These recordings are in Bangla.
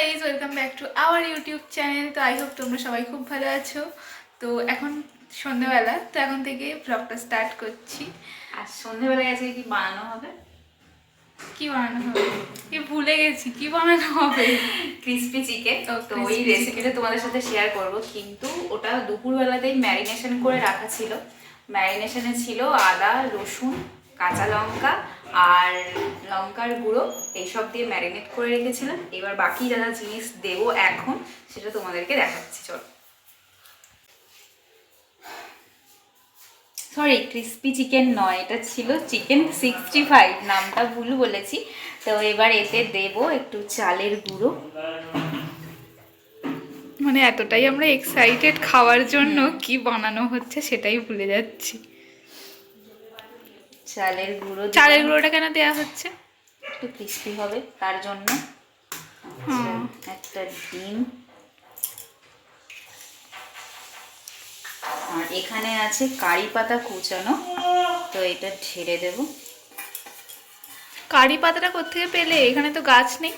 Guys, welcome back to our YouTube channel. তো আই হোপ তোমরা সবাই খুব ভালো আছো। তো এখন সন্ধ্যাবেলা, তো এখন থেকে ব্লগটা স্টার্ট করছি। আর সন্ধ্যাবেলায় আজকে কি বানানো হবে? কি বানানো হবে? ভুলে গেছি কি বানানো হবে। Crispy chicken. তো ওই crispy রেসিপিটা তোমাদের সাথে শেয়ার করব, কিন্তু ওটা দুপুরবেলাতেই ম্যারিনেশন করে রাখা ছিল। ম্যারিনেশনে ছিল আদা, রসুন, কাঁচা লঙ্কা আর লঙ্কার গুঁড়ো, এইসব দিয়ে ম্যারিনেট করে রেখেছিলাম। এবার বাকি যা যা জিনিস দেবো এখন সেটা তোমাদেরকে দেখাচ্ছি, চলো। সরি, ক্রিসপি চিকেন নয়, এটা ছিল চিকেন 65, নামটা ভুল বলেছি। তো এবার এতে দেব একটু চালের গুঁড়ো। মানে এতটাই আমরা এক্সাইটেড খাওয়ার জন্য কি বানানো হচ্ছে সেটাই ভুলে যাচ্ছি। চালের গুঁড়ো, চালের গুঁড়োটা কেন দেওয়া হচ্ছে? একটু ক্রিসপি হবে তার জন্য। একটা ডিম, আর এখানে আছে কারি পাতা কুচানো, তো এটা ঢেলে দেব। কারি পাতাটা কোত্থেকে পেলে? এখানে তো গাছ নেই।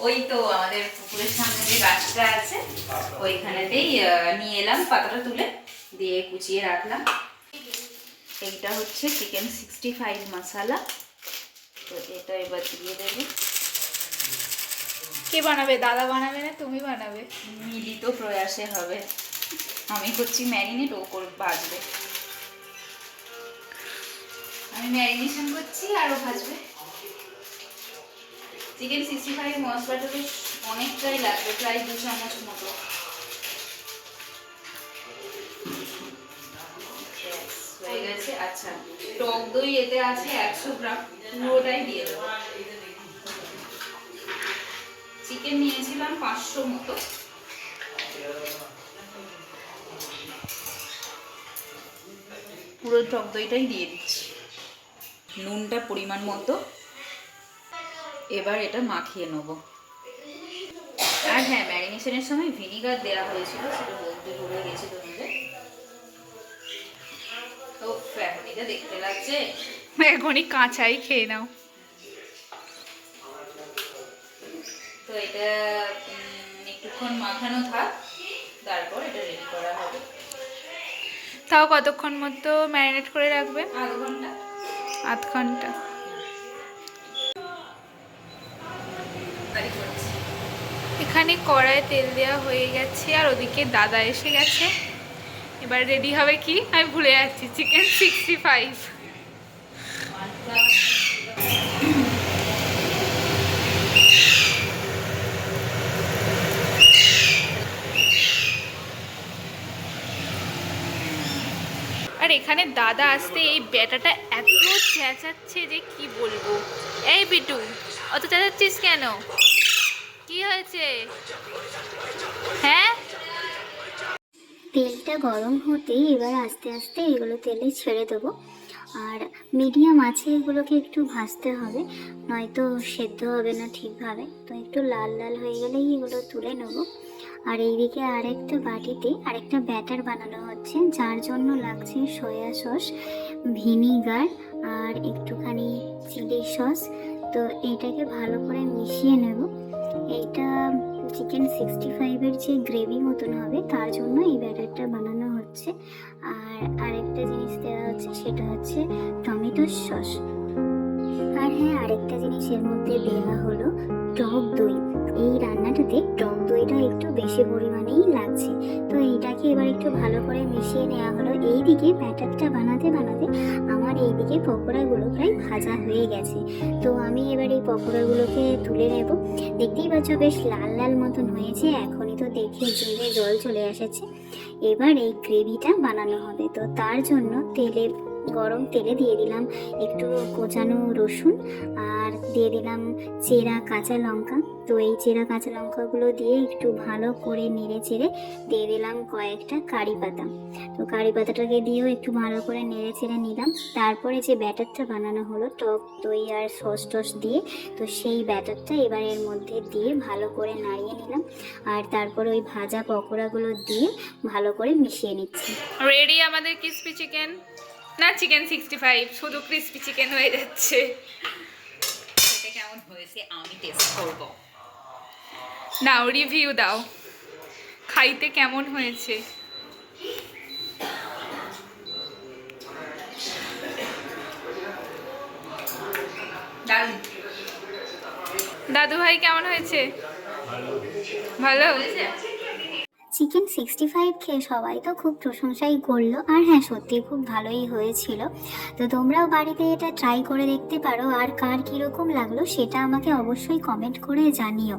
ওই তো আমাদের পুকুরের সামনে যে গাছটা আছে ওইখানেতেই নিয়ে এলাম, পাতাটা তুলে দিয়ে কুচিয়ে রাখলাম। এইটা হচ্ছে চিকেন 65 মশলা, তো এটা এবার দিয়ে দেবো। কে বানাবে? দাদা বানাবে না তুমি বানাবে? মিলিত প্রয়াসে হবে। আমি করছি ম্যারিনেট, ও করে ভাজবে। আমি ম্যারিনেশন করছি আর ও ভাজবে। চিকেন 65 মশলাটা বেশ অনেকটাই লাগবে, প্রায় 2 চামচ মতো। হয়ে গেছে। আচ্ছা, টক দই এতে আছে 100 গ্রাম, পুরোটাই দিয়ে দেবো। চিকেন নিয়েছিলাম 500 মতো, পুরো টক দইটাই দিয়ে দিচ্ছি। নুনটা পরিমাণ মতো। এবার এটা মাখিয়ে নেব। আর হ্যাঁ, ম্যারিনেশনের সময় ভিনিগার দেওয়া হয়েছিল, সেটা বলতে ভুলে গেছি তোমাদের। তো এখন এটা দেখতে লাগছে, এখনই কাঁচাই খেয়ে নাও। তো এটা একটুক্ষণ মাখানো থাক, তারপর এটা রেডি করা হবে। তাও কতক্ষণ মতো ম্যারিনেট করে রাখবে? আধ ঘন্টা। আধ ঘন্টা। এখানে কড়ায় তেল দেওয়া হয়ে গেছে, আর ওদিকে দাদা এসে গেছে। এবার রেডি হবে কি আমি ভুলে যাচ্ছি, চিকেন 65। আর এখানে দাদা আসতে এই ব্যাটাটা এত চেঁচাচ্ছে যে কি বলবো। এই বিটু, অত চেঁচাচ্ছিস কেন? কি হয়েছে? হ্যাঁ, তেলটা গরম হতেই এবার আস্তে আস্তে এগুলো তেলে ছেড়ে দেবো। আর মিডিয়াম আছে এগুলোকে একটু ভাজতে হবে, নয়তো সেদ্ধ হবে না ঠিকভাবে। তো একটু লাল লাল হয়ে গেলেই এগুলো তুলে নেবো। আর এইদিকে আরেকটা বাটিতে আরেকটা ব্যাটার বানানো হচ্ছে, যার জন্য লাগছে সয়া সস, ভিনিগার আর একটুখানি চিলি সস। তো এইটাকে ভালো করে মিশিয়ে নেব। এইটা চিকেন 65-এর যে গ্রেভি মতন হবে তার জন্য এই ব্যাটারটা বানানো হচ্ছে। আর আরেকটা জিনিস দেওয়া হচ্ছে, সেটা হচ্ছে টমেটো সস। আর হ্যাঁ, আরেকটা জিনিস এর মধ্যে দেওয়া হলো টক দই। এই রান্নাটাতে টক দইটা একটু বেশি পরিমাণেই লাগছে। তো এইটাকে এবার একটু ভালো করে মিশিয়ে নেওয়া হলো। এইদিকে ব্যাটারটা বানাতে বানাতে আমার এইদিকে পকোড়াগুলো প্রায় ভাজা হয়ে গেছে। তো আমি এবার এই পকোড়াগুলোকে তুলে নেব। দেখতেই পাচ্ছ বেশ লাল লাল মতন হয়েছে, এখনই তো দেখে জিভে জল চলে এসেছে। এবার এই গ্রেভিটা বানানো হবে, তো তার জন্য গরম তেলে দিয়ে দিলাম একটু কোচানো রসুন, আর দিয়ে দিলাম চেরা কাঁচা লঙ্কা। তো এই চেরা কাঁচা লঙ্কাগুলো দিয়ে একটু ভালো করে নেড়ে চেড়ে দিয়ে দিলাম কয়েকটা কারি পাতা। তো কারি পাতাটাকে দিয়েও একটু ভালো করে নেড়ে চেড়ে নিলাম। তারপরে যে ব্যাটারটা বানানো হলো টক দই আর সস টস দিয়ে, তো সেই ব্যাটারটা এবার এর মধ্যে দিয়ে ভালো করে নাড়িয়ে নিলাম। আর তারপর ওই ভাজা পকোড়াগুলো দিয়ে ভালো করে মিশিয়ে নিচ্ছি। রেডি আমাদের ক্রিসপি চিকেন, না চিকেন 65, শুধু ক্রিসপি চিকেন হয়ে যাচ্ছে। খেতে কেমন কেমন হয়েছে আমি টেস্ট করব। নাও রিভিউ দাও, খাইতে কেমন হয়েছে? দারুণ। দাদু ভাই কেমন হয়েছে? ভালো হয়েছে? চিকেন 65 খেয়ে সবাই তো খুব প্রশংসাই করলো, আর হ্যাঁ সত্যি খুব ভালোই হয়েছিল। তো তোমরাও বাড়িতে এটা ট্রাই করে দেখতে পারো, আর কার কীরকম লাগলো সেটা আমাকে অবশ্যই কমেন্ট করে জানিও।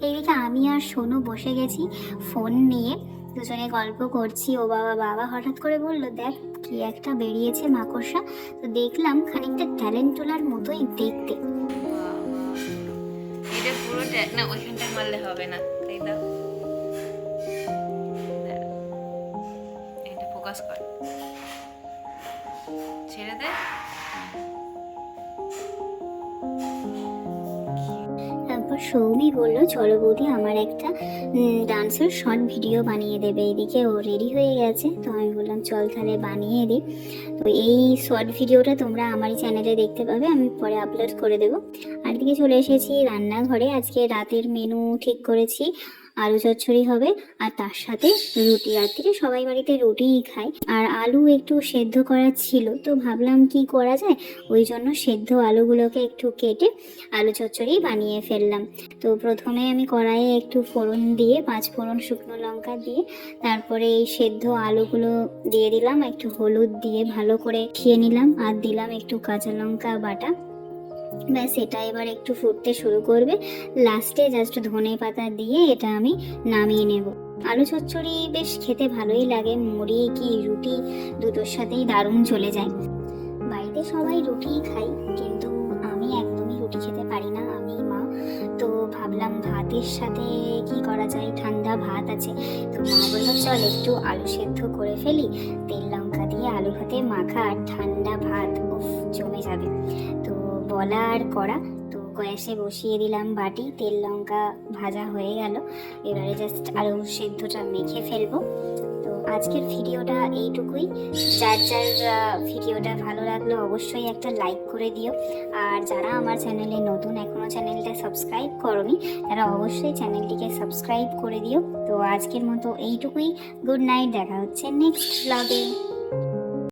এইদিকে আমি আর সোনু বসে গেছি ফোন নিয়ে, দুজনে গল্প করছি। ও বাবা হঠাৎ করে বললো, দেখ কি একটা বেরিয়েছে মাকড়সা। তো দেখলাম খানিকটা ট্যালেন্টুলার মতোই দেখতে। এটা পুরোটা না, ওইখানটা মারলে হবে না, তাই দাও। এটা ফোকাস কর, ছেড়ে দে। তারপর সৌমি বললো, চলো বৌদি আমার একটা ডান্সের শর্ট ভিডিও বানিয়ে দেবে। এদিকে ও রেডি হয়ে গেছে, তো আমি বললাম চল তাহলে বানিয়ে দিই। তো এই শর্ট ভিডিওটা তোমরা আমারই চ্যানেলে দেখতে পাবে, আমি পরে আপলোড করে দেবো। আর এদিকে চলে এসেছি রান্নাঘরে। আজকে রাতের মেনু ঠিক করেছি, আলু চচ্চড়ি হবে আর তার সাথে রুটি। রাত্রিরে সবাই বাড়িতে রুটিই খায়, আর আলু একটু সেদ্ধ করা ছিল, তো ভাবলাম কি করা যায়, ওই জন্য সেদ্ধ আলুগুলোকে একটু কেটে আলু চচ্চড়ি বানিয়ে ফেললাম। তো প্রথমে আমি কড়াইয়ে একটু ফোড়ন দিয়ে, 5 ফোড়ন শুকনো লঙ্কা দিয়ে, তারপরে এই সেদ্ধ আলুগুলো দিয়ে দিলাম, একটু হলুদ দিয়ে ভালো করে খেয়ে নিলাম, আর দিলাম একটু কাঁচা লঙ্কা বাটা। ব্যাস এটা এবার একটু ফুটতে শুরু করবে, লাস্টে জাস্ট ধনে পাতা দিয়ে এটা আমি নামিয়ে নেব। আলু চচ্চড়ি বেশ খেতে ভালোই লাগে, মুড়ি কি রুটি দুটোর সাথেই দারুণ চলে যায়। বাড়িতে সবাই রুটিই খাই, কিন্তু আমি একদমই রুটি খেতে পারি না, আমি মা। তো ভাবলাম ভাতের সাথে কি করা যায়, ঠান্ডা ভাত আছে। তো মা বললো চল একটু আলু সেদ্ধ করে ফেলি, তেল লঙ্কা দিয়ে আলু ভাতে মাখা আর ঠান্ডা ভাত, উফ জমে যাবে। তো বলা আর করা, তো গ্যাসে বসিয়ে দিলাম বাটি, তেল লঙ্কা ভাজা হয়ে গেল, এবারে জাস্ট আলু সেদ্ধটা মেখে ফেলবো। তো আজকের ভিডিওটা এইটুকুই। যার ভিডিওটা ভালো লাগলো অবশ্যই একটা লাইক করে দিও, আর যারা আমার চ্যানেলে নতুন এখনও চ্যানেলটা সাবস্ক্রাইব করোনি তারা অবশ্যই চ্যানেলটিকে সাবস্ক্রাইব করে দিও। তো আজকের মতো এইটুকুই, গুড নাইট, দেখা হচ্ছে নেক্সট ব্লগে।